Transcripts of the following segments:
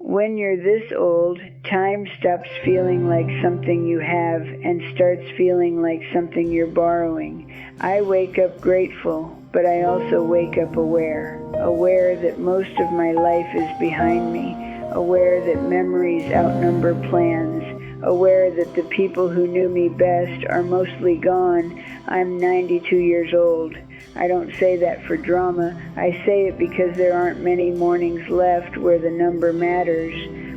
When you're this old, time stops feeling like something you have and starts feeling like something you're borrowing. I wake up grateful, but I also wake up aware that most of my life is behind me, aware that memories outnumber plans, aware that the people who knew me best are mostly gone. I'm 92 years old. I don't say that for drama. I say it because there aren't many mornings left where the number matters.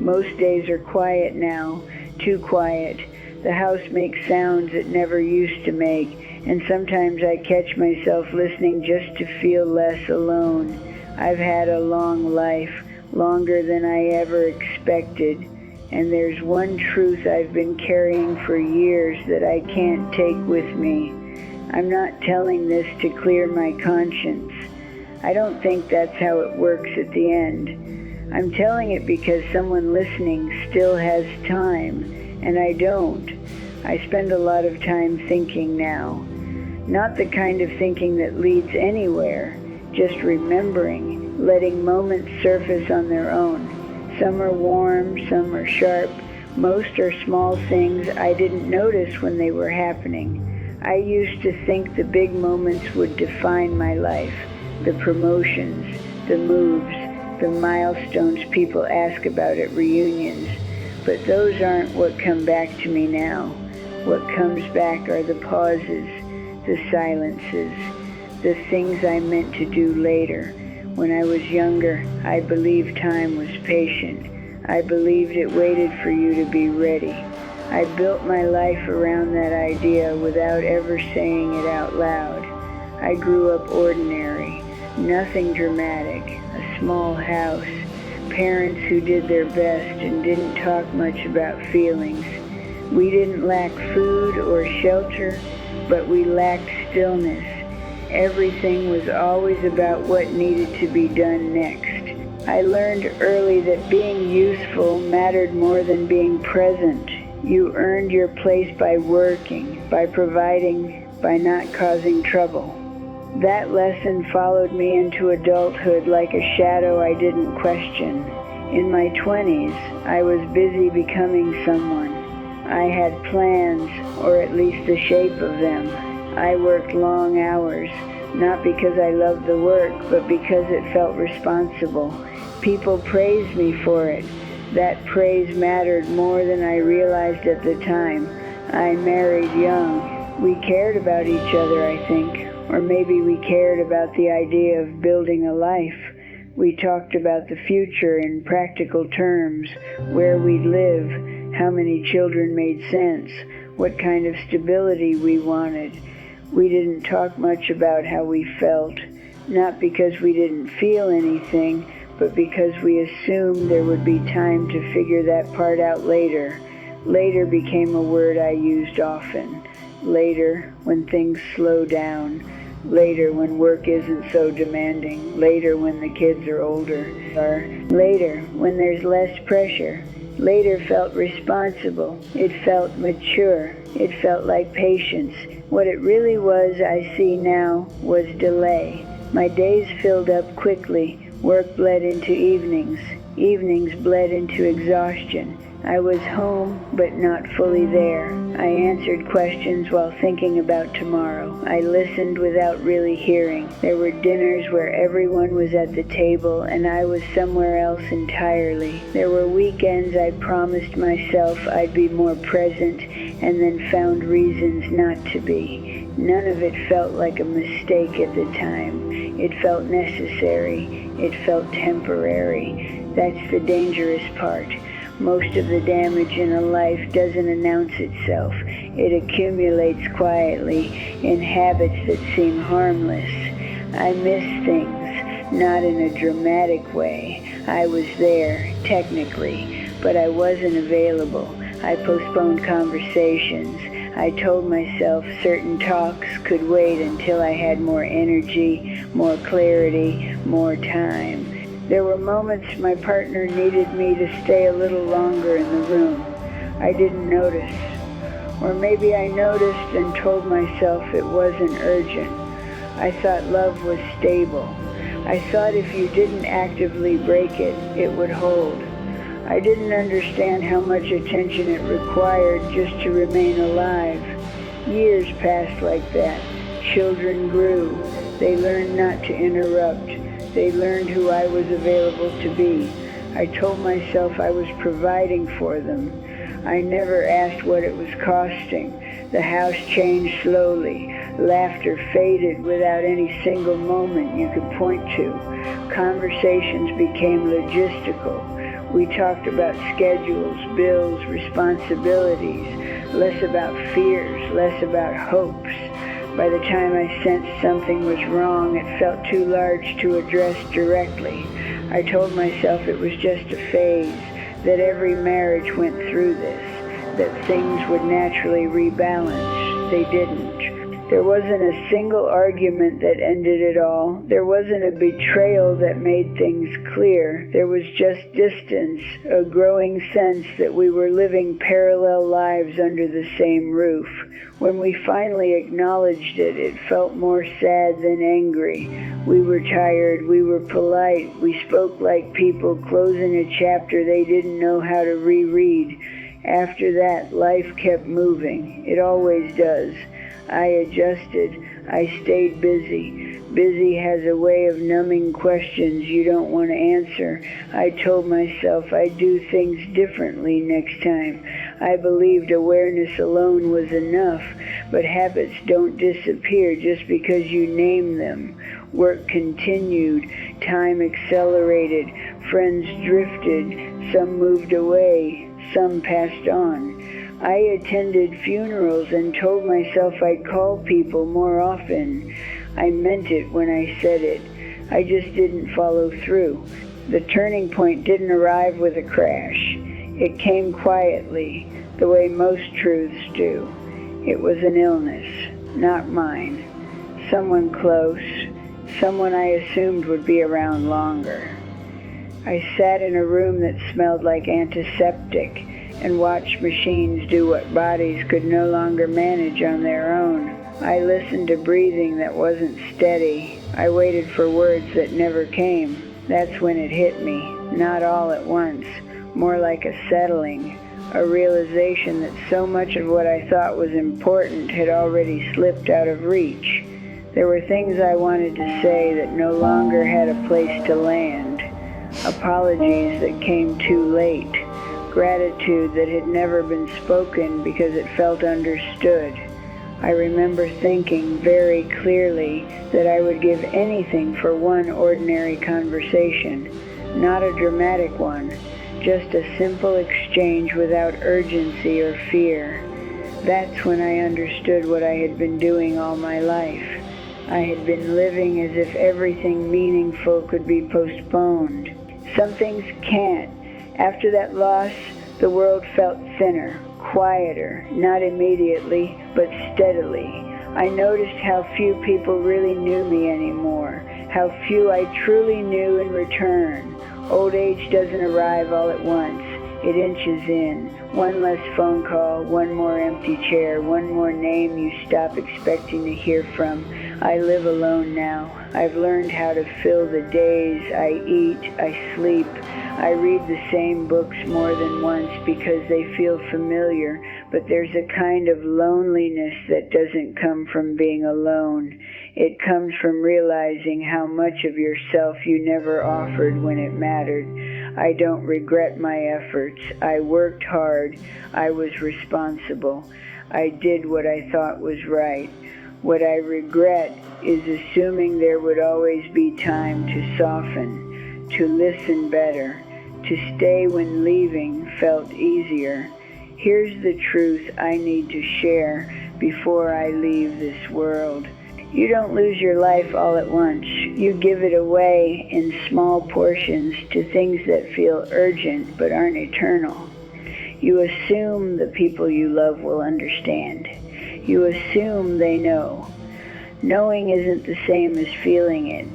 Most days are quiet now, too quiet. The house makes sounds it never used to make, and sometimes I catch myself listening just to feel less alone. I've had a long life, longer than I ever expected, and there's one truth I've been carrying for years that I can't take with me. I'm not telling this to clear my conscience. I don't think that's how it works at the end. I'm telling it because someone listening still has time, and I don't. I spend a lot of time thinking now. Not the kind of thinking that leads anywhere, just remembering, letting moments surface on their own. Some are warm, some are sharp. Most are small things I didn't notice when they were happening. I used to think the big moments would define my life, the promotions, the moves, the milestones people ask about at reunions. But those aren't what come back to me now. What comes back are the pauses, the silences, the things I meant to do later. When I was younger, I believed time was patient. I believed it waited for you to be ready. I built my life around that idea without ever saying it out loud. I grew up ordinary, nothing dramatic, a small house, parents who did their best and didn't talk much about feelings. We didn't lack food or shelter, but we lacked stillness. Everything was always about what needed to be done next. I learned early that being useful mattered more than being present. You earned your place by working, by providing, by not causing trouble. That lesson followed me into adulthood like a shadow I didn't question. In my 20s, I was busy becoming someone. I had plans, or at least the shape of them. I worked long hours, not because I loved the work, but because it felt responsible. People praised me for it. That praise mattered more than I realized at the time. I married young. We cared about each other, I think. Or maybe we cared about the idea of building a life. We talked about the future in practical terms, where we'd live, how many children made sense, what kind of stability we wanted. We didn't talk much about how we felt, not because we didn't feel anything, but because we assumed there would be time to figure that part out later. Later became a word I used often. Later, when things slow down. Later, when work isn't so demanding. Later, when the kids are older. Or later, when there's less pressure. Later felt responsible. It felt mature. It felt like patience. What it really was, I see now, was delay. My days filled up quickly. Work bled into evenings. Evenings bled into exhaustion. I was home, but not fully there. I answered questions while thinking about tomorrow. I listened without really hearing. There were dinners where everyone was at the table and I was somewhere else entirely. There were weekends I promised myself I'd be more present and then found reasons not to be. None of it felt like a mistake at the time. It felt necessary. It felt temporary. That's the dangerous part. Most of the damage in a life doesn't announce itself. It accumulates quietly in habits that seem harmless. I miss things, not in a dramatic way. I was there, technically, but I wasn't available. I postponed conversations. I told myself certain talks could wait until I had more energy, more clarity, more time. There were moments my partner needed me to stay a little longer in the room. I didn't notice. Or maybe I noticed and told myself it wasn't urgent. I thought love was stable. I thought if you didn't actively break it, it would hold. I didn't understand how much attention it required just to remain alive. Years passed like that. Children grew. They learned not to interrupt. They learned who I was available to be. I told myself I was providing for them. I never asked what it was costing. The house changed slowly. Laughter faded without any single moment you could point to. Conversations became logistical. We talked about schedules, bills, responsibilities, less about fears, less about hopes. By the time I sensed something was wrong, it felt too large to address directly. I told myself it was just a phase, that every marriage went through this, that things would naturally rebalance. They didn't. There wasn't a single argument that ended it all. There wasn't a betrayal that made things clear. There was just distance, a growing sense that we were living parallel lives under the same roof. When we finally acknowledged it, it felt more sad than angry. We were tired, we were polite, we spoke like people closing a chapter they didn't know how to reread. After that, life kept moving. It always does. I adjusted. I stayed busy. Busy has a way of numbing questions you don't want to answer. I told myself I'd do things differently next time. I believed awareness alone was enough, but habits don't disappear just because you name them. Work continued. Time accelerated. Friends drifted. Some moved away. Some passed on. I attended funerals and told myself I'd call people more often. I meant it when I said it. I just didn't follow through. The turning point didn't arrive with a crash. It came quietly, the way most truths do. It was an illness, not mine. Someone close, someone I assumed would be around longer. I sat in a room that smelled like antiseptic and watched machines do what bodies could no longer manage on their own. I listened to breathing that wasn't steady. I waited for words that never came. That's when it hit me, not all at once, more like a settling, a realization that so much of what I thought was important had already slipped out of reach. There were things I wanted to say that no longer had a place to land, apologies that came too late, gratitude that had never been spoken because it felt understood. I remember thinking very clearly that I would give anything for one ordinary conversation, not a dramatic one, just a simple exchange without urgency or fear. That's when I understood what I had been doing all my life. I had been living as if everything meaningful could be postponed. Some things can't. After that loss, the world felt thinner, quieter, not immediately, but steadily. I noticed how few people really knew me anymore, how few I truly knew in return. Old age doesn't arrive all at once. It inches in. One less phone call, one more empty chair, one more name you stop expecting to hear from. I live alone now. I've learned how to fill the days. I eat, I sleep. I read the same books more than once because they feel familiar, but there's a kind of loneliness that doesn't come from being alone. It comes from realizing how much of yourself you never offered when it mattered. I don't regret my efforts. I worked hard. I was responsible. I did what I thought was right. What I regret is assuming there would always be time to soften, to listen better, to stay when leaving felt easier. Here's the truth I need to share before I leave this world. You don't lose your life all at once. You give it away in small portions to things that feel urgent but aren't eternal. You assume the people you love will understand. You assume they know. Knowing isn't the same as feeling it.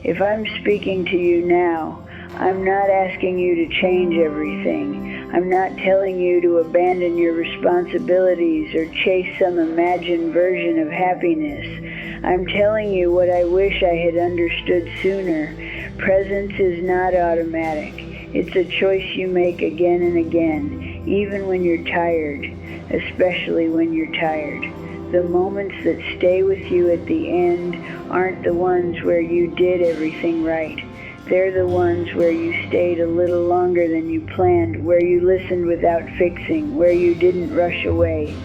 If I'm speaking to you now, I'm not asking you to change everything. I'm not telling you to abandon your responsibilities or chase some imagined version of happiness. I'm telling you what I wish I had understood sooner. Presence is not automatic. It's a choice you make again and again, even when you're tired, especially when you're tired. The moments that stay with you at the end aren't the ones where you did everything right. They're the ones where you stayed a little longer than you planned, where you listened without fixing, where you didn't rush away.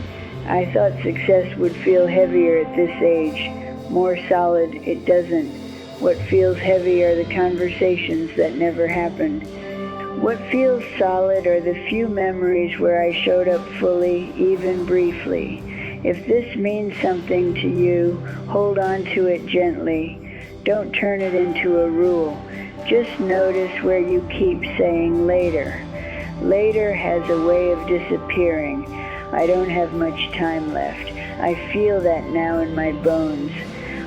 I thought success would feel heavier at this age. More solid, it doesn't. What feels heavy are the conversations that never happened. What feels solid are the few memories where I showed up fully, even briefly. If this means something to you, hold on to it gently. Don't turn it into a rule. Just notice where you keep saying later. Later has a way of disappearing. I don't have much time left. I feel that now in my bones.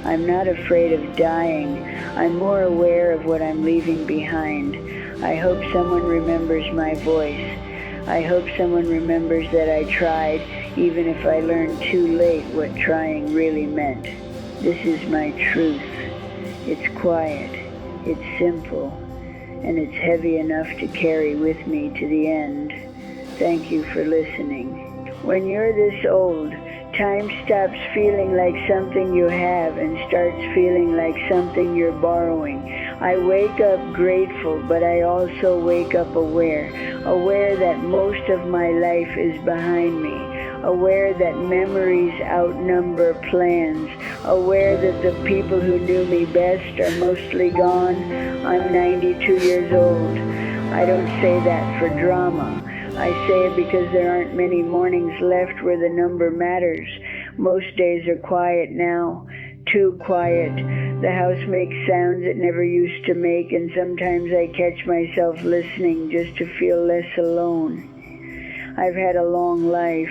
I'm not afraid of dying. I'm more aware of what I'm leaving behind. I hope someone remembers my voice. I hope someone remembers that I tried, even if I learned too late what trying really meant. This is my truth. It's quiet, it's simple, and it's heavy enough to carry with me to the end. Thank you for listening. When you're this old, time stops feeling like something you have and starts feeling like something you're borrowing. I wake up grateful, but I also wake up aware that most of my life is behind me, aware that memories outnumber plans, aware that the people who knew me best are mostly gone. I'm 92 years old. I don't say that for drama. I say it because there aren't many mornings left where the number matters. Most days are quiet now, too quiet. The house makes sounds it never used to make, and sometimes I catch myself listening just to feel less alone. I've had a long life,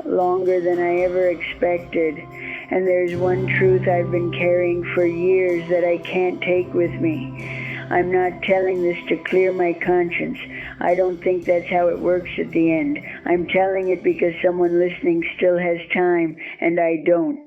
longer than I ever expected, and there's one truth I've been carrying for years that I can't take with me. I'm not telling this to clear my conscience. I don't think that's how it works at the end. I'm telling it because someone listening still has time, and I don't.